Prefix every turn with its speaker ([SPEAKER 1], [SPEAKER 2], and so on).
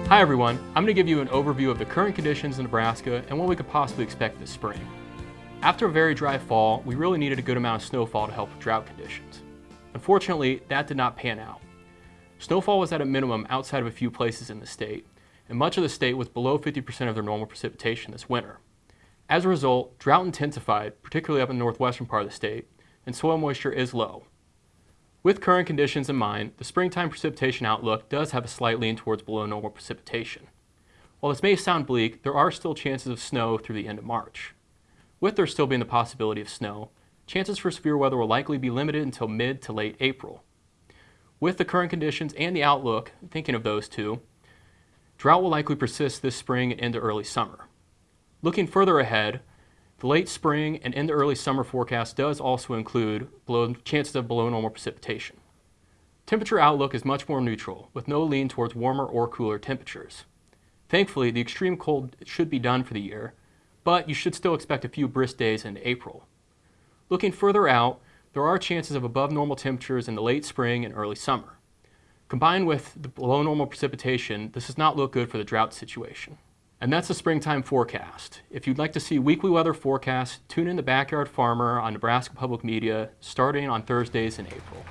[SPEAKER 1] Hi everyone, I'm going to give you an overview of the current conditions in Nebraska and what we could possibly expect this spring. After a very dry fall, we really needed a good amount of snowfall to help with drought conditions. Unfortunately, that did not pan out. Snowfall was at a minimum outside of a few places in the state, and much of the state was below 50% of their normal precipitation this winter. As a result, drought intensified, particularly up in the northwestern part of the state, and soil moisture is low. With current conditions in mind, the springtime precipitation outlook does have a slight lean towards below normal precipitation. While this may sound bleak, there are still chances of snow through the end of March. With there still being the possibility of snow, chances for severe weather will likely be limited until mid to late April. With the current conditions and the outlook, thinking of those two, drought will likely persist this spring and into early summer. Looking further ahead, the late spring and into early summer forecast does also include chances of below normal precipitation. Temperature outlook is much more neutral, with no lean towards warmer or cooler temperatures. Thankfully, the extreme cold should be done for the year, but you should still expect a few brisk days into April. Looking further out, there are chances of above normal temperatures in the late spring and early summer. Combined with the below normal precipitation, this does not look good for the drought situation. And that's the springtime forecast. If you'd like to see weekly weather forecasts, tune in to Backyard Farmer on Nebraska Public Media starting on Thursdays in April.